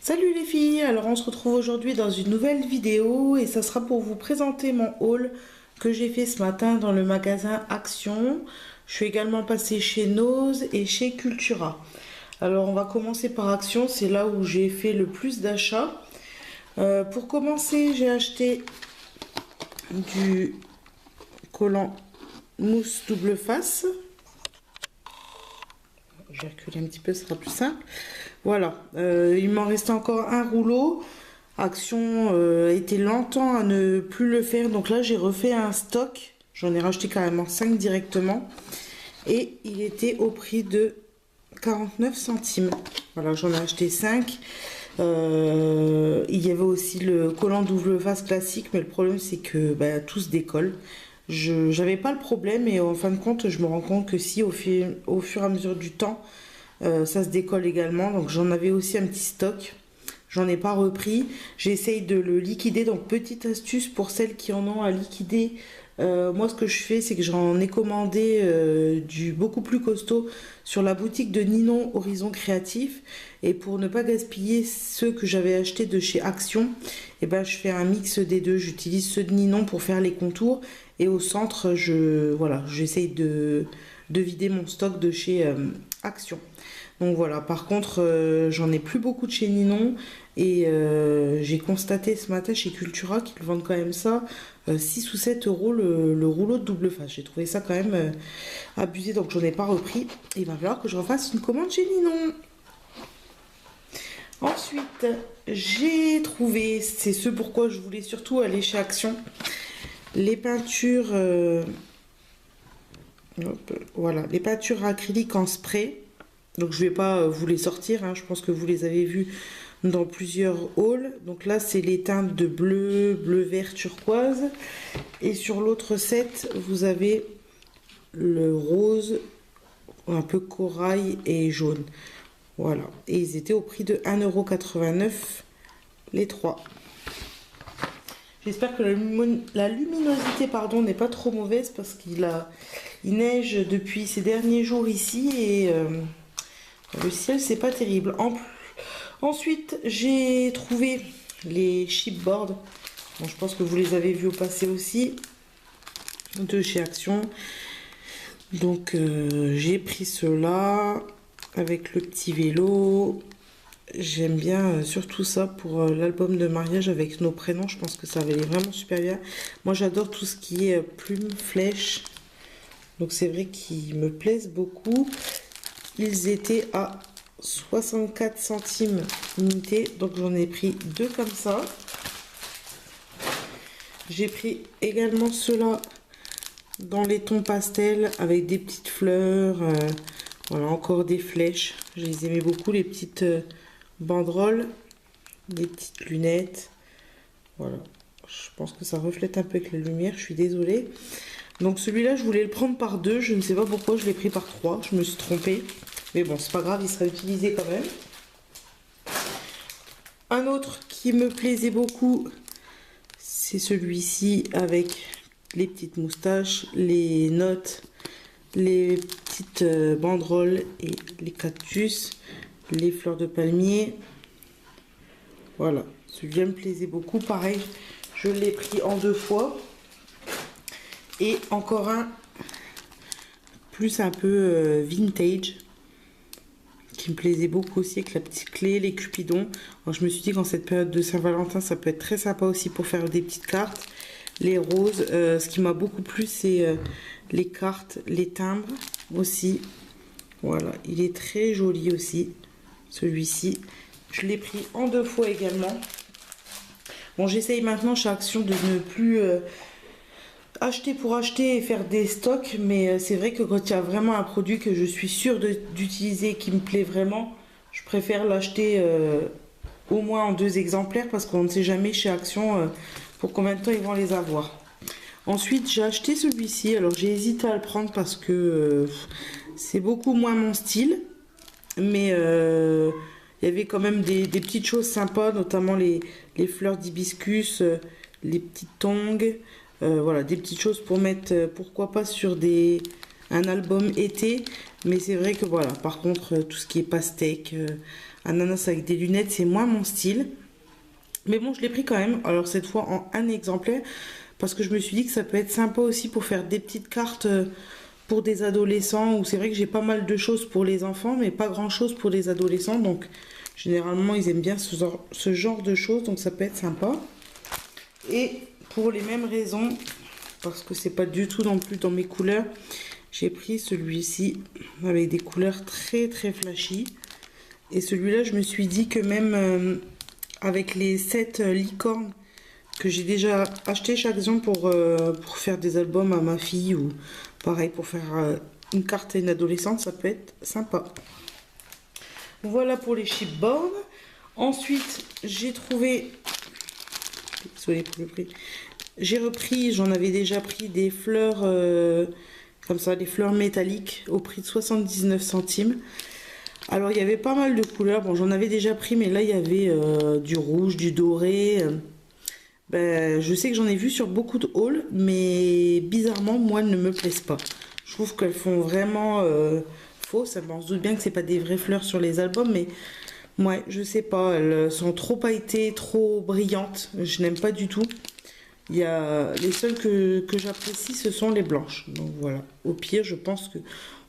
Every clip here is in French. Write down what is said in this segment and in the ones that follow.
Salut les filles, alors on se retrouve aujourd'hui dans une nouvelle vidéo et ça sera pour vous présenter mon haul que j'ai fait ce matin dans le magasin Action. Je suis également passée chez Nose et chez Cultura. Alors on va commencer par Action, c'est là où j'ai fait le plus d'achats. Pour commencer, j'ai acheté du collant mousse double face. Je vais reculer un petit peu, ce sera plus simple. Voilà, il m'en restait encore un rouleau. Action a été longtemps à ne plus le faire, donc là j'ai refait un stock. J'en ai racheté carrément 5 directement. Et il était au prix de 49 centimes. Voilà, j'en ai acheté 5. Il y avait aussi le collant double face classique, mais le problème c'est que tout se décolle. Je n'avais pas le problème et en fin de compte je me rends compte que si au fur et à mesure du temps ça se décolle également, donc j'en avais aussi un petit stock, j'en ai pas repris, j'essaye de le liquider. Donc petite astuce pour celles qui en ont à liquider, moi ce que je fais c'est que j'en ai commandé du beaucoup plus costaud sur la boutique de Ninon Horizon Créatif, et pour ne pas gaspiller ceux que j'avais achetés de chez Action, et je fais un mix des deux. J'utilise ceux de Ninon pour faire les contours et au centre j'essaye de vider mon stock de chez Action. Donc voilà, par contre j'en ai plus beaucoup de chez Ninon et j'ai constaté ce matin chez Cultura qu'ils vendent quand même ça 6 ou 7 euros le rouleau de double face. J'ai trouvé ça quand même abusé, donc j'en ai pas repris. Il va falloir que je refasse une commande chez Ninon. Ensuite, j'ai trouvé, c'est ce pourquoi je voulais surtout aller chez Action, les peintures, voilà, les peintures acryliques en spray. Donc je vais pas vous les sortir, hein, je pense que vous les avez vus dans plusieurs hauls. Donc là c'est les teintes de bleu, bleu vert turquoise, et sur l'autre set vous avez le rose, un peu corail et jaune. Voilà, et ils étaient au prix de 1,89 € les 3. J'espère que la luminosité n'est pas trop mauvaise parce il neige depuis ces derniers jours ici et le ciel c'est pas terrible. Ensuite j'ai trouvé les chipboards. Bon, je pense que vous les avez vus au passé aussi, de chez Action. Donc j'ai pris ceux-là avec le petit vélo. J'aime bien surtout ça pour l'album de mariage avec nos prénoms. Je pense que ça va aller vraiment super bien. Moi j'adore tout ce qui est plumes, flèches. Donc c'est vrai qu'ils me plaisent beaucoup. Ils étaient à 64 centimes unité. Donc j'en ai pris 2 comme ça. J'ai pris également ceux-là dans les tons pastels avec des petites fleurs. Voilà, encore des flèches. Je les aimais beaucoup, les petites banderoles, des petites lunettes. Voilà, je pense que ça reflète un peu avec la lumière, je suis désolée. Donc celui-là je voulais le prendre par 2, je ne sais pas pourquoi je l'ai pris par 3, je me suis trompée, mais bon c'est pas grave, il sera utilisé quand même. Un autre qui me plaisait beaucoup, c'est celui-ci avec les petites moustaches, les notes, les petites banderoles et les cactus, les fleurs de palmier. Voilà, celui-là me plaisait beaucoup. Pareil, je l'ai pris en 2 fois. Et encore un plus un peu vintage qui me plaisait beaucoup aussi, avec la petite clé, les cupidons. Alors, je me suis dit qu'en cette période de Saint-Valentin ça peut être très sympa aussi pour faire des petites cartes. Les roses, ce qui m'a beaucoup plu c'est les cartes, les timbres aussi. Voilà, il est très joli aussi celui-ci. Je l'ai pris en 2 fois également. Bon, j'essaye maintenant chez Action de ne plus acheter pour acheter et faire des stocks, mais c'est vrai que quand il y a vraiment un produit que je suis sûre d'utiliser, qui me plaît vraiment, je préfère l'acheter au moins en 2 exemplaires parce qu'on ne sait jamais chez Action pour combien de temps ils vont les avoir. Ensuite j'ai acheté celui-ci, alors j'ai hésité à le prendre parce que c'est beaucoup moins mon style, mais il y avait quand même des petites choses sympas, notamment les fleurs d'hibiscus, les petites tongs, voilà, des petites choses pour mettre, pourquoi pas sur un album été. Mais c'est vrai que voilà, par contre tout ce qui est pastèque, ananas avec des lunettes, c'est moins mon style. Mais bon, je l'ai pris quand même. Alors cette fois en un exemplaire. Parce que je me suis dit que ça peut être sympa aussi pour faire des petites cartes pour des adolescents. Où c'est vrai que j'ai pas mal de choses pour les enfants, mais pas grand chose pour les adolescents. Donc généralement ils aiment bien ce genre de choses. Donc ça peut être sympa. Et pour les mêmes raisons, parce que c'est pas du tout non plus dans mes couleurs, j'ai pris celui-ci avec des couleurs très très flashy. Et celui-là, je me suis dit que même avec les 7 licornes que j'ai déjà acheté chaque exemple pour faire des albums à ma fille ou pareil pour faire une carte à une adolescente, ça peut être sympa. Voilà pour les chipboards. Ensuite, j'ai trouvé... Désolée pour le prix. J'ai repris, j'en avais déjà pris des fleurs comme ça, des fleurs métalliques au prix de 79 centimes. Alors il y avait pas mal de couleurs, bon j'en avais déjà pris mais là il y avait du rouge, du doré. Ben, je sais que j'en ai vu sur beaucoup de hauls mais bizarrement moi elles ne me plaisent pas. Je trouve qu'elles font vraiment fausses, on se doute bien que c'est pas des vraies fleurs sur les albums mais ouais je sais pas, elles sont trop pailletées, trop brillantes, je n'aime pas du tout. Il y a les seules que j'apprécie, ce sont les blanches. Donc voilà, au pire, je pense que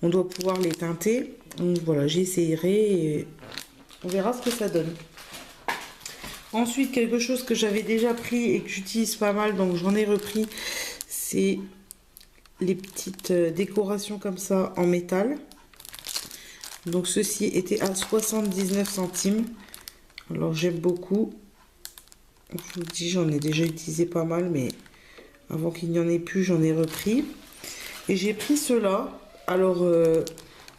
on doit pouvoir les teinter. Donc voilà, j'essayerai et on verra ce que ça donne. Ensuite, quelque chose que j'avais déjà pris et que j'utilise pas mal, donc j'en ai repris, c'est les petites décorations comme ça en métal. Donc ceci était à 79 centimes. Alors j'aime beaucoup. Je vous dis, j'en ai déjà utilisé pas mal, mais avant qu'il n'y en ait plus, j'en ai repris. Et j'ai pris ceux-là. Alors,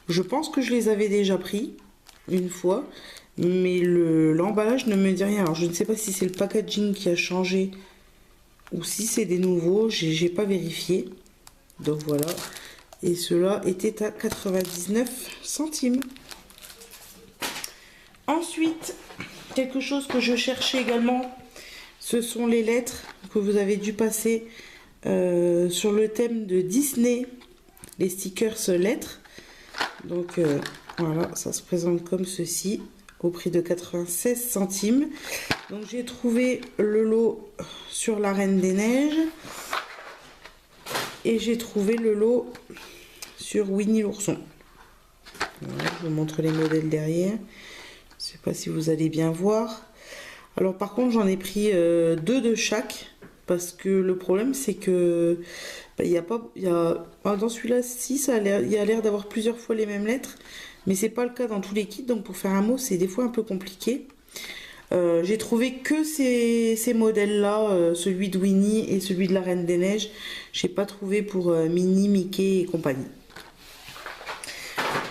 je pense que je les avais déjà pris une fois, mais l'emballage ne me dit rien. Alors, je ne sais pas si c'est le packaging qui a changé ou si c'est des nouveaux. J'ai pas vérifié. Donc voilà. Et ceux-là étaient à 99 centimes. Ensuite, quelque chose que je cherchais également. Ce sont les lettres que vous avez dû passer sur le thème de Disney, les stickers lettres. Donc voilà, ça se présente comme ceci, au prix de 96 centimes. Donc j'ai trouvé le lot sur la Reine des Neiges et j'ai trouvé le lot sur Winnie l'ourson. Voilà, je vous montre les modèles derrière. Je ne sais pas si vous allez bien voir. Alors par contre j'en ai pris 2 de chaque parce que le problème c'est que dans celui-là si il y a l'air d'avoir plusieurs fois les mêmes lettres mais c'est pas le cas dans tous les kits, donc pour faire un mot c'est des fois un peu compliqué. J'ai trouvé que ces modèles là, celui de Winnie et celui de la Reine des Neiges. J'ai pas trouvé pour Minnie, Mickey et compagnie.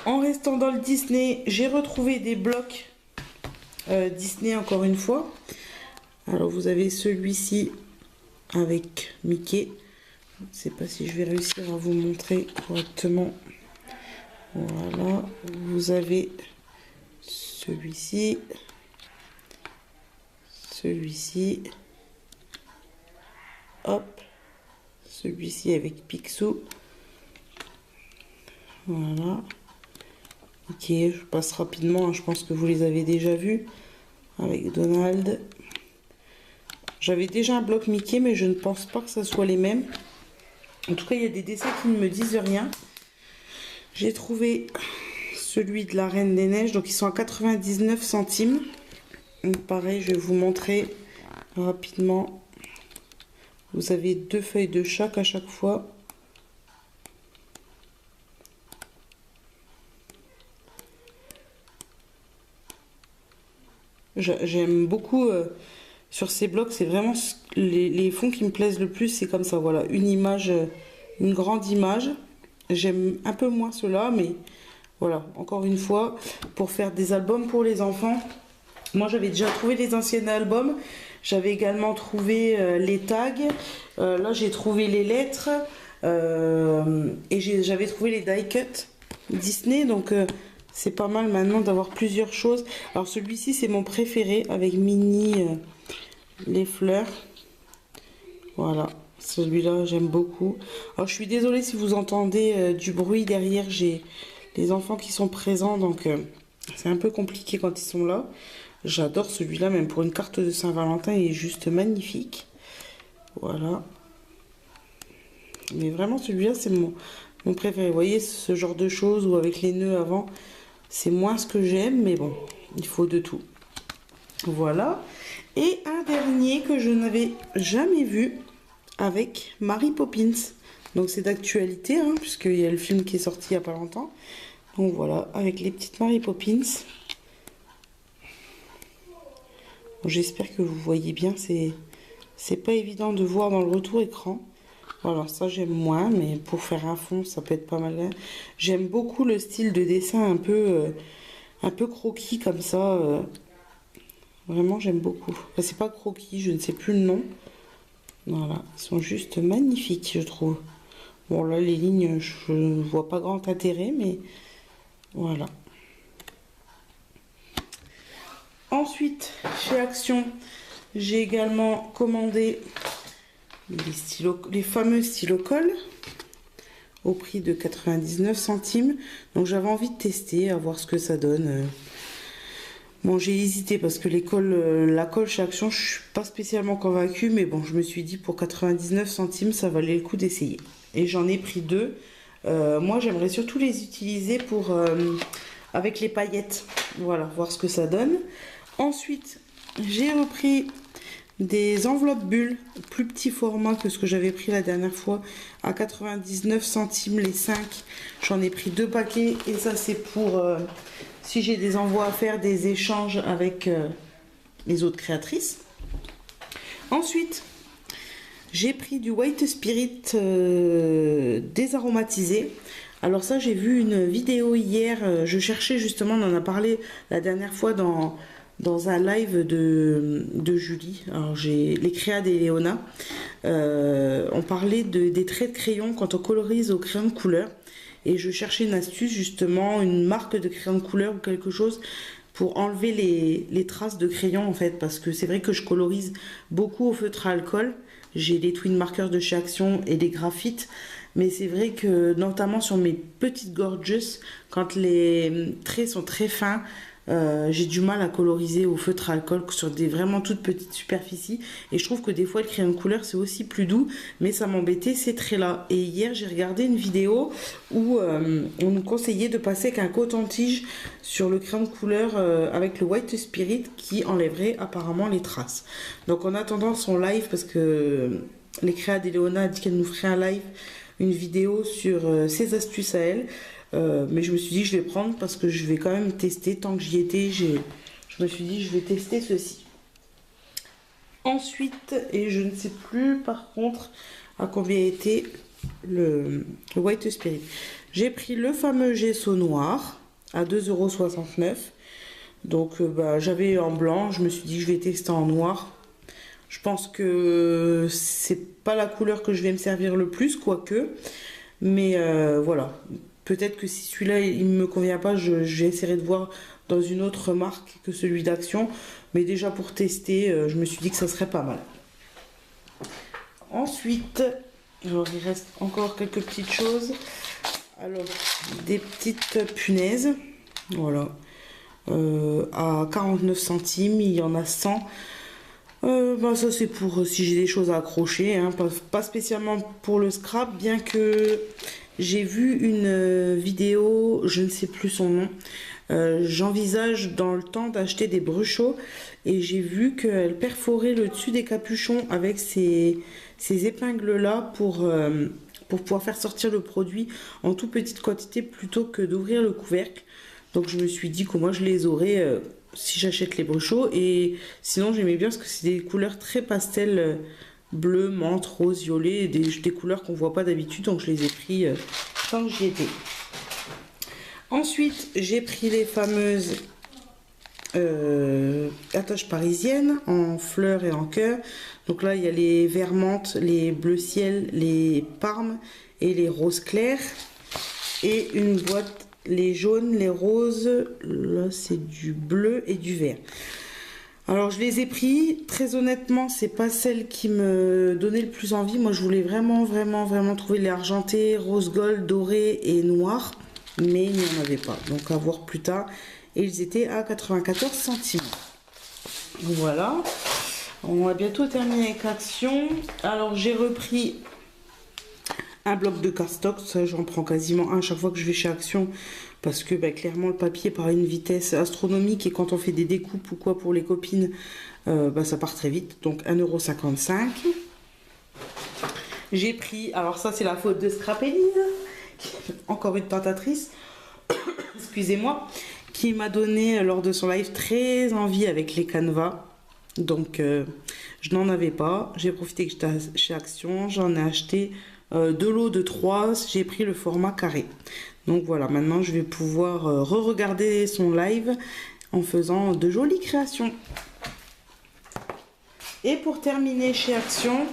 En restant dans le Disney, j'ai retrouvé des blocs Disney encore une fois. Alors vous avez celui-ci avec Mickey. Je ne sais pas si je vais réussir à vous montrer correctement. Voilà, vous avez celui-ci, celui-ci, hop, celui-ci avec Picsou. Voilà. Ok, je passe rapidement, hein, je pense que vous les avez déjà vus. Avec Donald. J'avais déjà un bloc Mickey, mais je ne pense pas que ce soit les mêmes. En tout cas, il y a des dessins qui ne me disent rien. J'ai trouvé celui de la Reine des Neiges, donc ils sont à 99 centimes. Donc pareil, je vais vous montrer rapidement. Vous avez 2 feuilles de chaque à chaque fois. J'aime beaucoup sur ces blocs, c'est vraiment les fonds qui me plaisent le plus, c'est comme ça, voilà, une image, une grande image. J'aime un peu moins cela, mais voilà, encore une fois, pour faire des albums pour les enfants. Moi j'avais déjà trouvé les anciens albums, j'avais également trouvé les tags, là j'ai trouvé les lettres, et j'avais trouvé les die cut Disney, donc c'est pas mal maintenant d'avoir plusieurs choses. Alors celui-ci c'est mon préféré avec Minnie, les fleurs. Voilà, celui-là j'aime beaucoup. Alors je suis désolée si vous entendez du bruit derrière, j'ai les enfants qui sont présents, donc C'est un peu compliqué quand ils sont là. J'adore celui-là, même pour une carte de Saint-Valentin, il est juste magnifique. Voilà. Mais vraiment, celui-là, c'est mon préféré. Vous voyez, ce genre de choses ou avec les nœuds avant, c'est moins ce que j'aime, mais bon, il faut de tout. Voilà. Et un dernier que je n'avais jamais vu avec Mary Poppins. Donc c'est d'actualité, hein, puisqu'il y a le film qui est sorti il n'y a pas longtemps. Donc voilà, avec les petites Mary Poppins. Bon, j'espère que vous voyez bien, c'est pas évident de voir dans le retour écran. Voilà, ça j'aime moins, mais pour faire un fond, ça peut être pas mal. J'aime beaucoup le style de dessin un peu croquis comme ça. Vraiment, j'aime beaucoup. Enfin, c'est pas croquis, je ne sais plus le nom. Voilà, ils sont juste magnifiques, je trouve. Bon, là, les lignes, je ne vois pas grand intérêt, mais voilà. Ensuite, chez Action, j'ai également commandé les fameux stylos colle au prix de 99 centimes. Donc, j'avais envie de tester, à voir ce que ça donne. Bon, j'ai hésité parce que la colle chez Action, je suis pas spécialement convaincue, mais bon, je me suis dit pour 99 centimes, ça valait le coup d'essayer. Et j'en ai pris deux. Moi, j'aimerais surtout les utiliser pour avec les paillettes. Voilà, voir ce que ça donne. Ensuite, j'ai repris des enveloppes bulles, plus petit format que ce que j'avais pris la dernière fois, à 99 centimes les 5. J'en ai pris 2 paquets et ça c'est pour si j'ai des envois à faire, des échanges avec les autres créatrices. Ensuite, j'ai pris du White Spirit désaromatisé. Alors ça, j'ai vu une vidéo hier, je cherchais justement, on en a parlé la dernière fois dans un live de Julie. Alors j'ai les créas d'Eleona. On parlait des traits de crayon quand on colorise au crayon de couleur. Et je cherchais une astuce, justement, une marque de crayon de couleur ou quelque chose pour enlever les traces de crayon en fait. Parce que c'est vrai que je colorise beaucoup au feutre à alcool. J'ai les twin markers de chez Action et les graphites. Mais c'est vrai que notamment sur mes petites gorgeous, quand les traits sont très fins, j'ai du mal à coloriser au feutre à alcool sur des vraiment toutes petites superficies. Et je trouve que des fois le crayon de couleur c'est aussi plus doux, mais ça m'embêtait ces traits là. Et hier j'ai regardé une vidéo où on nous conseillait de passer avec un coton-tige sur le crayon de couleur avec le White Spirit qui enlèverait apparemment les traces. Donc en attendant son live, parce que les créas d'Eleona a dit qu'elle nous ferait un live, une vidéo sur ses astuces à elle. Mais je me suis dit je vais prendre parce que je vais quand même tester. Tant que j'y étais, je me suis dit je vais tester ceci. Ensuite, et je ne sais plus par contre à combien était le White Spirit. J'ai pris le fameux gesso noir à 2,69 €. Donc j'avais en blanc, je me suis dit je vais tester en noir. Je pense que c'est pas la couleur que je vais me servir le plus, quoique. Mais voilà. Peut-être que si celui-là il ne me convient pas, j'essaierai de voir dans une autre marque que celui d'Action. Mais déjà pour tester, je me suis dit que ça serait pas mal. Ensuite, alors il reste encore quelques petites choses. Alors, des petites punaises. Voilà. À 49 centimes, il y en a 100. Ça c'est pour si j'ai des choses à accrocher, hein, pas spécialement pour le scrap, bien que j'ai vu une vidéo, je ne sais plus son nom. J'envisage dans le temps d'acheter des bruchots et j'ai vu qu'elle perforait le dessus des capuchons avec ces épingles là pour pouvoir faire sortir le produit en toute petite quantité plutôt que d'ouvrir le couvercle. Donc je me suis dit que moi je les aurais si j'achète les bruchots. Et sinon j'aimais bien parce que c'est des couleurs très pastel, bleu, menthe, rose, violet, des couleurs qu'on voit pas d'habitude. Donc je les ai pris quand j'y étais. Ensuite j'ai pris les fameuses attaches parisiennes en fleurs et en cœur. Donc là il y a les verts menthe, les bleus ciel, les parmes et les roses clairs. Et une boîte, les jaunes, les roses, là c'est du bleu et du vert. Alors je les ai pris, très honnêtement c'est pas celle qui me donnait le plus envie. Moi je voulais vraiment trouver les argentés, rose gold, doré et noir, mais il n'y en avait pas, donc à voir plus tard. et ils étaient à 94 centimes. Voilà, on va bientôt terminer avec Action. Alors j'ai repris un bloc de cardstock, ça j'en prends quasiment un chaque fois que je vais chez Action parce que clairement le papier part à une vitesse astronomique et quand on fait des découpes ou quoi pour les copines, ça part très vite. Donc 1,55 €. J'ai pris, alors ça c'est la faute de Scrapelise, encore une tentatrice, excusez-moi, qui m'a donné lors de son live très envie avec les canevas. Donc je n'en avais pas, j'ai profité que j'étais chez Action, j'en ai acheté 2 lots de 3, j'ai pris le format carré. Donc voilà, maintenant je vais pouvoir re-regarder son live en faisant de jolies créations. Et pour terminer chez Action,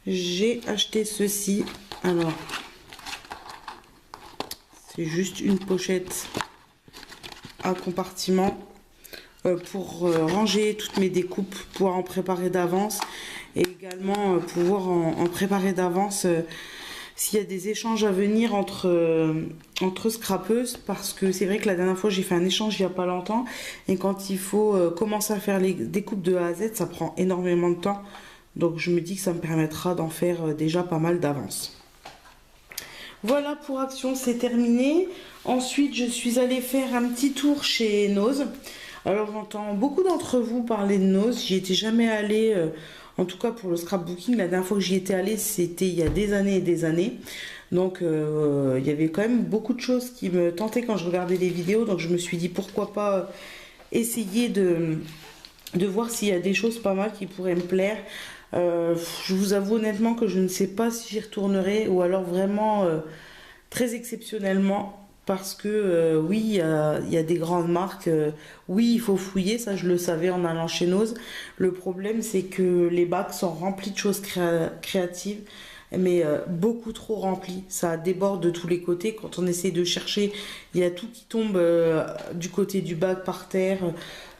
j'ai acheté ceci. Alors, c'est juste une pochette à compartiment pour ranger toutes mes découpes, pouvoir en préparer d'avance et également pouvoir en préparer d'avance s'il y a des échanges à venir entre scrapeuses, parce que c'est vrai que la dernière fois j'ai fait un échange il n'y a pas longtemps et quand il faut commencer à faire les découpes de A à Z, ça prend énormément de temps. Donc je me dis que ça me permettra d'en faire déjà pas mal d'avance. Voilà, pour Action, c'est terminé. Ensuite, je suis allée faire un petit tour chez Nose. Alors j'entends beaucoup d'entre vous parler de Nose. J'y étais jamais allée, en tout cas pour le scrapbooking. La dernière fois que j'y étais allée, c'était il y a des années et des années. Donc il y avait quand même beaucoup de choses qui me tentaient quand je regardais les vidéos. Donc je me suis dit pourquoi pas essayer de voir s'il y a des choses pas mal qui pourraient me plaire. Je vous avoue honnêtement que je ne sais pas si j'y retournerai ou alors vraiment très exceptionnellement, parce que oui, il y a des grandes marques, oui il faut fouiller, ça je le savais en allant chez Nose. Le problème c'est que les bacs sont remplis de choses créatives, mais beaucoup trop remplis, ça déborde de tous les côtés. Quand on essaie de chercher, il y a tout qui tombe du côté du bac par terre.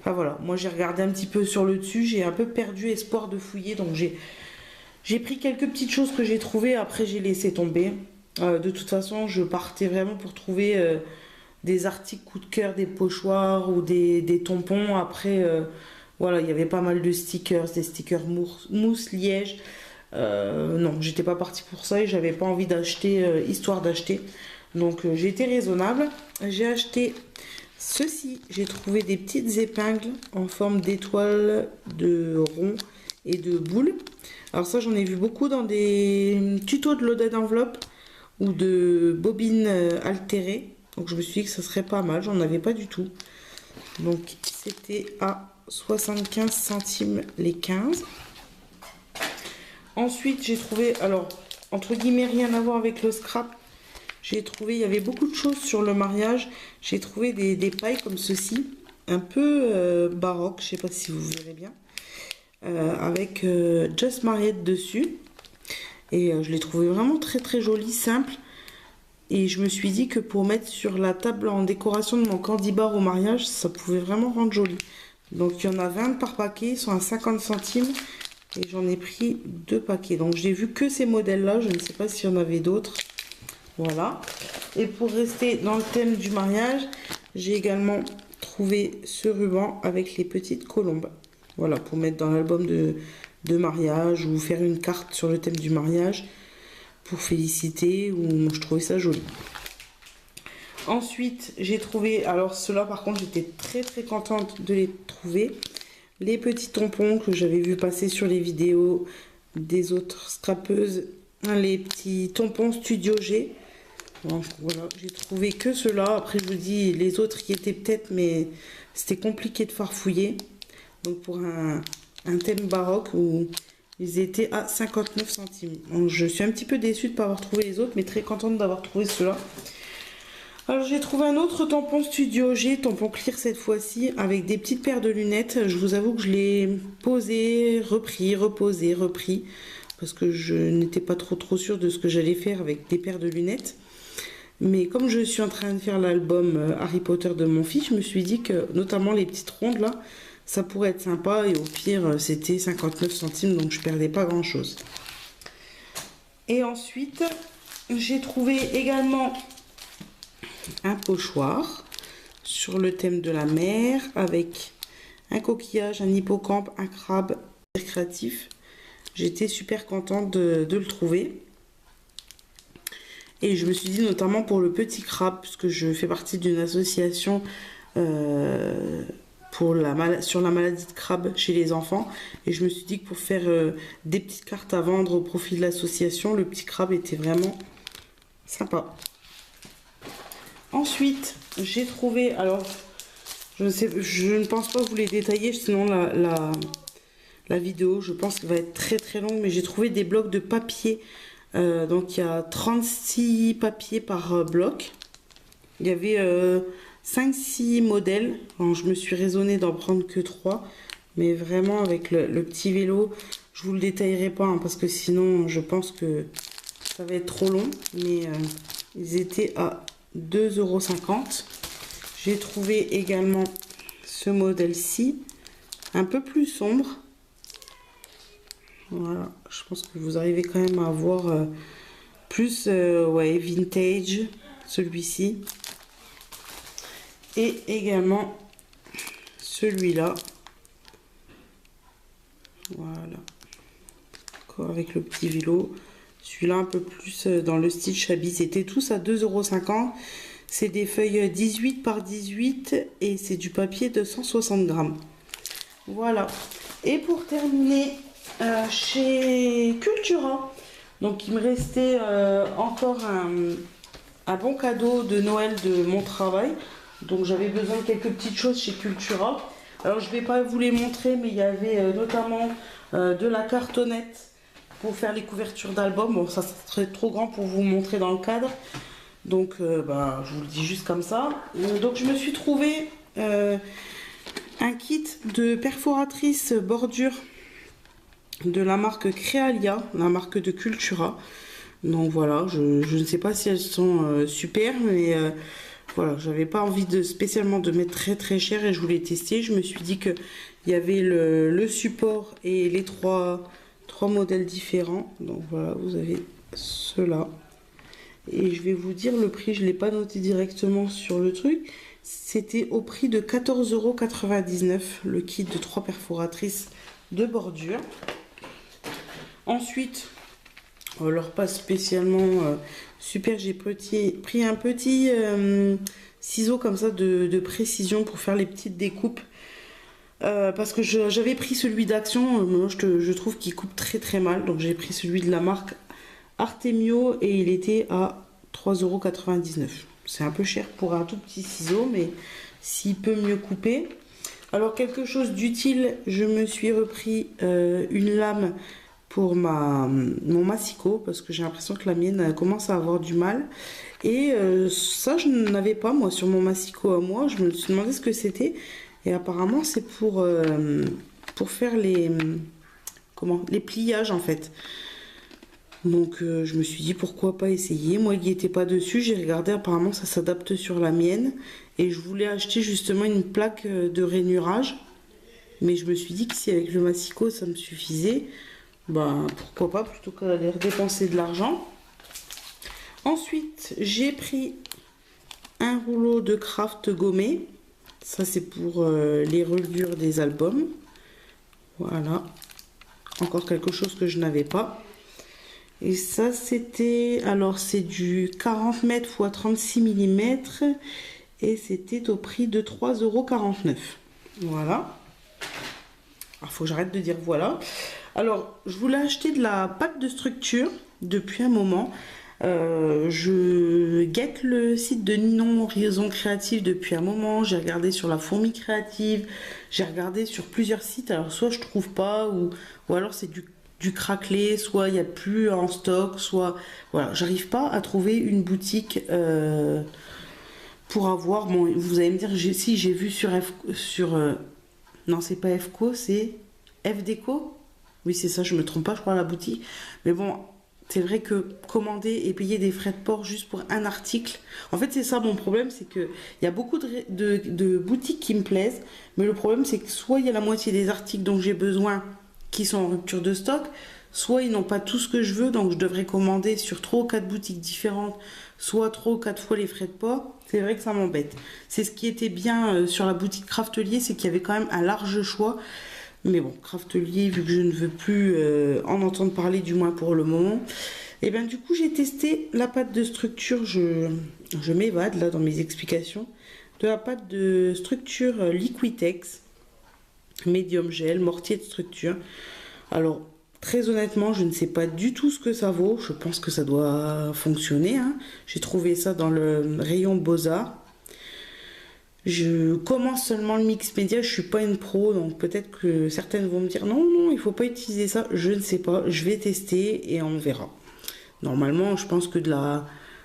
Enfin voilà, moi j'ai regardé un petit peu sur le dessus, j'ai un peu perdu espoir de fouiller, donc j'ai pris quelques petites choses que j'ai trouvées, après j'ai laissé tomber. De toute façon, je partais vraiment pour trouver des articles coup de cœur, des pochoirs ou des tampons. Après, voilà, il y avait pas mal de stickers, des stickers mousse, liège. Non, j'étais pas partie pour ça et j'avais pas envie d'acheter, histoire d'acheter. Donc j'ai été raisonnable. J'ai acheté ceci, j'ai trouvé des petites épingles en forme d'étoiles, de ronds et de boules. Alors ça, j'en ai vu beaucoup dans des tutos de loaded enveloppe ou de bobines altérées. Donc je me suis dit que ça serait pas mal, j'en avais pas du tout. Donc c'était à 75 centimes les 15. Ensuite j'ai trouvé, alors entre guillemets rien à voir avec le scrap, j'ai trouvé, il y avait beaucoup de choses sur le mariage. J'ai trouvé des pailles comme ceci, un peu baroque, je sais pas si vous verrez bien, avec Just Married dessus. Et je l'ai trouvé vraiment très très joli, simple. Et je me suis dit que pour mettre sur la table en décoration de mon candy bar au mariage, ça pouvait vraiment rendre joli. Donc il y en a 20 par paquet, ils sont à 50 centimes. Et j'en ai pris 2 paquets. Donc j'ai vu que ces modèles-là, je ne sais pas s'il y en avait d'autres. Voilà. Et pour rester dans le thème du mariage, j'ai également trouvé ce ruban avec les petites colombes. Voilà, pour mettre dans l'album de mariage ou faire une carte sur le thème du mariage pour féliciter, ou je trouvais ça joli. Ensuite, j'ai trouvé, alors ceux-là par contre j'étais très très contente de les trouver, les petits tampons que j'avais vu passer sur les vidéos des autres scrapeuses, les petits tampons Studio G. Donc voilà, j'ai trouvé que ceux-là. Après je vous dis les autres qui étaient peut-être, mais c'était compliqué de farfouiller. Donc pour un thème baroque où ils étaient à 59 centimes. Donc je suis un petit peu déçue de ne pas avoir trouvé les autres, mais très contente d'avoir trouvé ceux-là. Alors j'ai trouvé un autre tampon Studio G, tampon clear cette fois-ci, avec des petites paires de lunettes. Je vous avoue que je l'ai posé, repris, reposé, repris, parce que je n'étais pas trop sûre de ce que j'allais faire avec des paires de lunettes. Mais comme je suis en train de faire l'album Harry Potter de mon fils, je me suis dit que notamment les petites rondes là, ça pourrait être sympa, et au pire c'était 59 centimes, donc je perdais pas grand chose. Et ensuite j'ai trouvé également un pochoir. sur le thème de la mer avec un coquillage, un hippocampe, un crabe créatif. J'étais super contente de le trouver. Et je me suis dit notamment pour le petit crabe, puisque je fais partie d'une association sur la maladie de crabe chez les enfants. Et je me suis dit que pour faire des petites cartes à vendre au profit de l'association, le petit crabe était vraiment sympa. Ensuite, j'ai trouvé, alors je ne pense pas vous les détailler, sinon la vidéo, je pense qu'elle va être très très longue, mais j'ai trouvé des blocs de papier. Donc il y a 36 papiers par bloc. Il y avait 5-6 modèles. Alors, je me suis raisonnée d'en prendre que 3. Mais vraiment avec le petit vélo, je vous le détaillerai pas hein, parce que sinon je pense que ça va être trop long. Mais ils étaient à 2,50 €. J'ai trouvé également ce modèle-ci, un peu plus sombre. Voilà, je pense que vous arrivez quand même à voir plus ouais, vintage, celui-ci. Et également celui-là. Voilà. Encore avec le petit vélo. Celui-là un peu plus dans le style shabby. C'était tous à 2,50 €. C'est des feuilles 18 par 18 et c'est du papier de 160 grammes. Voilà. Et pour terminer, chez Cultura, donc il me restait encore un bon cadeau de Noël de mon travail, donc j'avais besoin de quelques petites choses chez Cultura. Alors je vais pas vous les montrer, mais il y avait notamment de la cartonnette pour faire les couvertures d'albums. Bon, ça serait trop grand pour vous montrer dans le cadre, donc je vous le dis juste comme ça. Donc je me suis trouvé un kit de perforatrices bordure de la marque Crealia, la marque de Cultura. Donc voilà, je ne sais pas si elles sont super, mais voilà, j'avais pas envie spécialement de mettre très très cher et je voulais tester. Je me suis dit que il y avait le support et les trois modèles différents. Donc voilà, vous avez ceux-là. Et je vais vous dire le prix, je ne l'ai pas noté directement sur le truc. C'était au prix de 14,99 € le kit de 3 perforatrices de bordure. Ensuite, alors pas spécialement super, j'ai pris un petit ciseau comme ça de précision pour faire les petites découpes. Parce que j'avais pris celui d'Action, moi je trouve qu'il coupe très très mal. Donc j'ai pris celui de la marque Artemio et il était à 3,99 €. C'est un peu cher pour un tout petit ciseau, mais s'il peut mieux couper. Alors quelque chose d'utile, je me suis repris une lame pour mon massicot parce que j'ai l'impression que la mienne commence à avoir du mal et ça je n'avais pas moi sur mon massicot à moi. Je me suis demandé ce que c'était et apparemment c'est pour faire les pliages en fait. Donc je me suis dit pourquoi pas essayer. Moi il n'y était pas dessus, j'ai regardé, apparemment ça s'adapte sur la mienne et je voulais acheter justement une plaque de rainurage, mais je me suis dit que si avec le massicot ça me suffisait, bah pourquoi pas, plutôt que d'aller dépenser de l'argent. Ensuite j'ai pris un rouleau de craft gommé, ça c'est pour les reliures des albums. Voilà, encore quelque chose que je n'avais pas. Et ça c'était, alors c'est du 40 mètres x 36 mm et c'était au prix de 3,49 €. Voilà. Alors faut que j'arrête de dire voilà. Alors je voulais acheter de la pâte de structure depuis un moment. Je guette le site de Ninon Horizon Créative depuis un moment. J'ai regardé sur la Fourmi Créative, j'ai regardé sur plusieurs sites. Alors soit je trouve pas, ou alors c'est du craquelé, soit il n'y a plus en stock, soit voilà, j'arrive pas à trouver une boutique pour avoir. Bon, vous allez me dire, si j'ai vu sur non c'est pas FCO, c'est FDeco. Oui c'est ça, je me trompe pas, je crois, la boutique. Mais bon, c'est vrai que commander et payer des frais de port juste pour un article, en fait c'est ça mon problème, c'est que il y a beaucoup de boutiques qui me plaisent, mais le problème c'est que soit il y a la moitié des articles dont j'ai besoin qui sont en rupture de stock, soit ils n'ont pas tout ce que je veux, donc je devrais commander sur 3 ou 4 boutiques différentes, soit 3 ou 4 fois les frais de port. C'est vrai que ça m'embête. C'est ce qui était bien sur la boutique Craftelier, c'est qu'il y avait quand même un large choix. Mais bon, Craftelier, vu que je ne veux plus en entendre parler, du moins pour le moment, et bien du coup j'ai testé la pâte de structure. Je m'évade là dans mes explications. De la pâte de structure Liquitex, médium gel, mortier de structure. Alors, très honnêtement, je ne sais pas du tout ce que ça vaut. Je pense que ça doit fonctionner, hein. J'ai trouvé ça dans le rayon Beaux-Arts. Je commence seulement le mix média, je suis pas une pro, donc peut-être que certaines vont me dire non, non, il faut pas utiliser ça. Je ne sais pas, je vais tester et on verra. Normalement, je pense que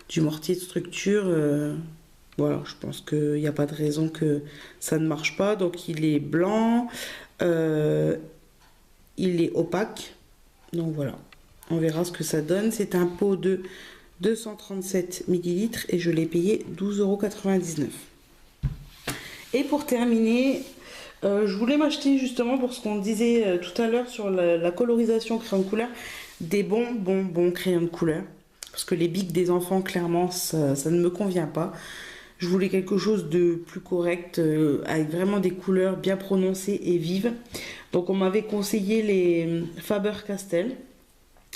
du mortier de structure, voilà, je pense qu'il n'y a pas de raison que ça ne marche pas. Donc il est blanc, il est opaque. Donc voilà, on verra ce que ça donne. C'est un pot de 237 ml et je l'ai payé 12,99 €. Et pour terminer, je voulais m'acheter justement pour ce qu'on disait tout à l'heure sur la colorisation crayon de couleur, des bons crayons de couleur. Parce que les bics des enfants, clairement, ça ne me convient pas. Je voulais quelque chose de plus correct, avec vraiment des couleurs bien prononcées et vives. Donc on m'avait conseillé les Faber-Castell.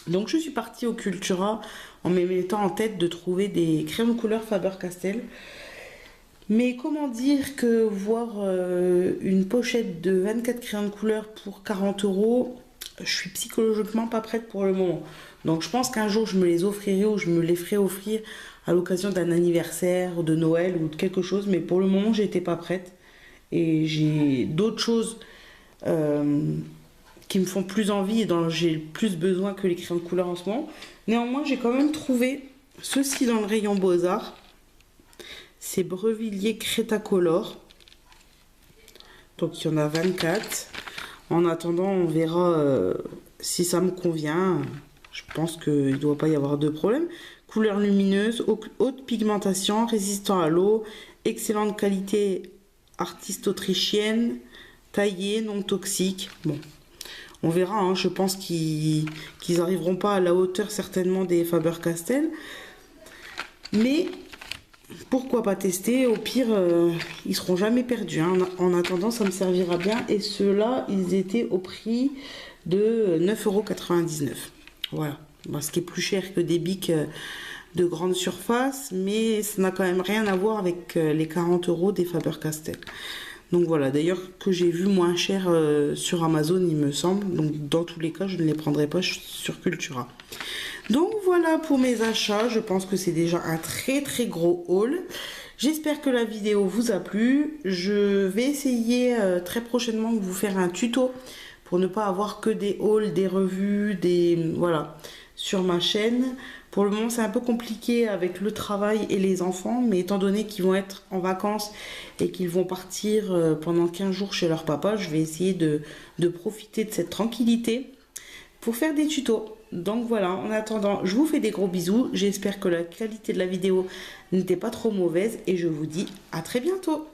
Donc je suis partie au Cultura en me mettant en tête de trouver des crayons de couleur Faber-Castell. Mais comment dire que voir une pochette de 24 crayons de couleur pour 40 €, je suis psychologiquement pas prête pour le moment. Donc je pense qu'un jour je me les offrirai ou je me les ferai offrir à l'occasion d'un anniversaire, de Noël ou de quelque chose. Mais pour le moment j'étais pas prête. Et j'ai d'autres choses qui me font plus envie et dont j'ai plus besoin que les crayons de couleur en ce moment. Néanmoins j'ai quand même trouvé ceci dans le rayon Beaux-Arts. C'est Brevilliers Crétacolor. Donc il y en a 24. En attendant, on verra si ça me convient. Je pense qu'il ne doit pas y avoir de problème. Couleur lumineuse, haute pigmentation, résistant à l'eau, excellente qualité, artiste autrichienne, taillée, non toxique. Bon, on verra. Hein. Je pense qu'ils n'arriveront pas à la hauteur certainement des Faber-Castell. Mais pourquoi pas tester? Au pire, ils seront jamais perdus. Hein. En attendant, ça me servira bien. Et ceux-là, ils étaient au prix de 9,99 €. Voilà. Bon, ce qui est plus cher que des bics de grande surface, mais ça n'a quand même rien à voir avec les 40 € des Faber-Castell. Donc voilà, d'ailleurs que j'ai vu moins cher sur Amazon, il me semble. Donc dans tous les cas, je ne les prendrai pas sur Cultura. Donc voilà pour mes achats, je pense que c'est déjà un très gros haul. J'espère que la vidéo vous a plu. Je vais essayer très prochainement de vous faire un tuto pour ne pas avoir que des hauls, des revues, voilà, sur ma chaîne. Pour le moment c'est un peu compliqué avec le travail et les enfants, mais étant donné qu'ils vont être en vacances et qu'ils vont partir pendant 15 jours chez leur papa, je vais essayer de profiter de cette tranquillité pour faire des tutos. Donc voilà, en attendant, je vous fais des gros bisous. J'espère que la qualité de la vidéo n'était pas trop mauvaise et je vous dis à très bientôt.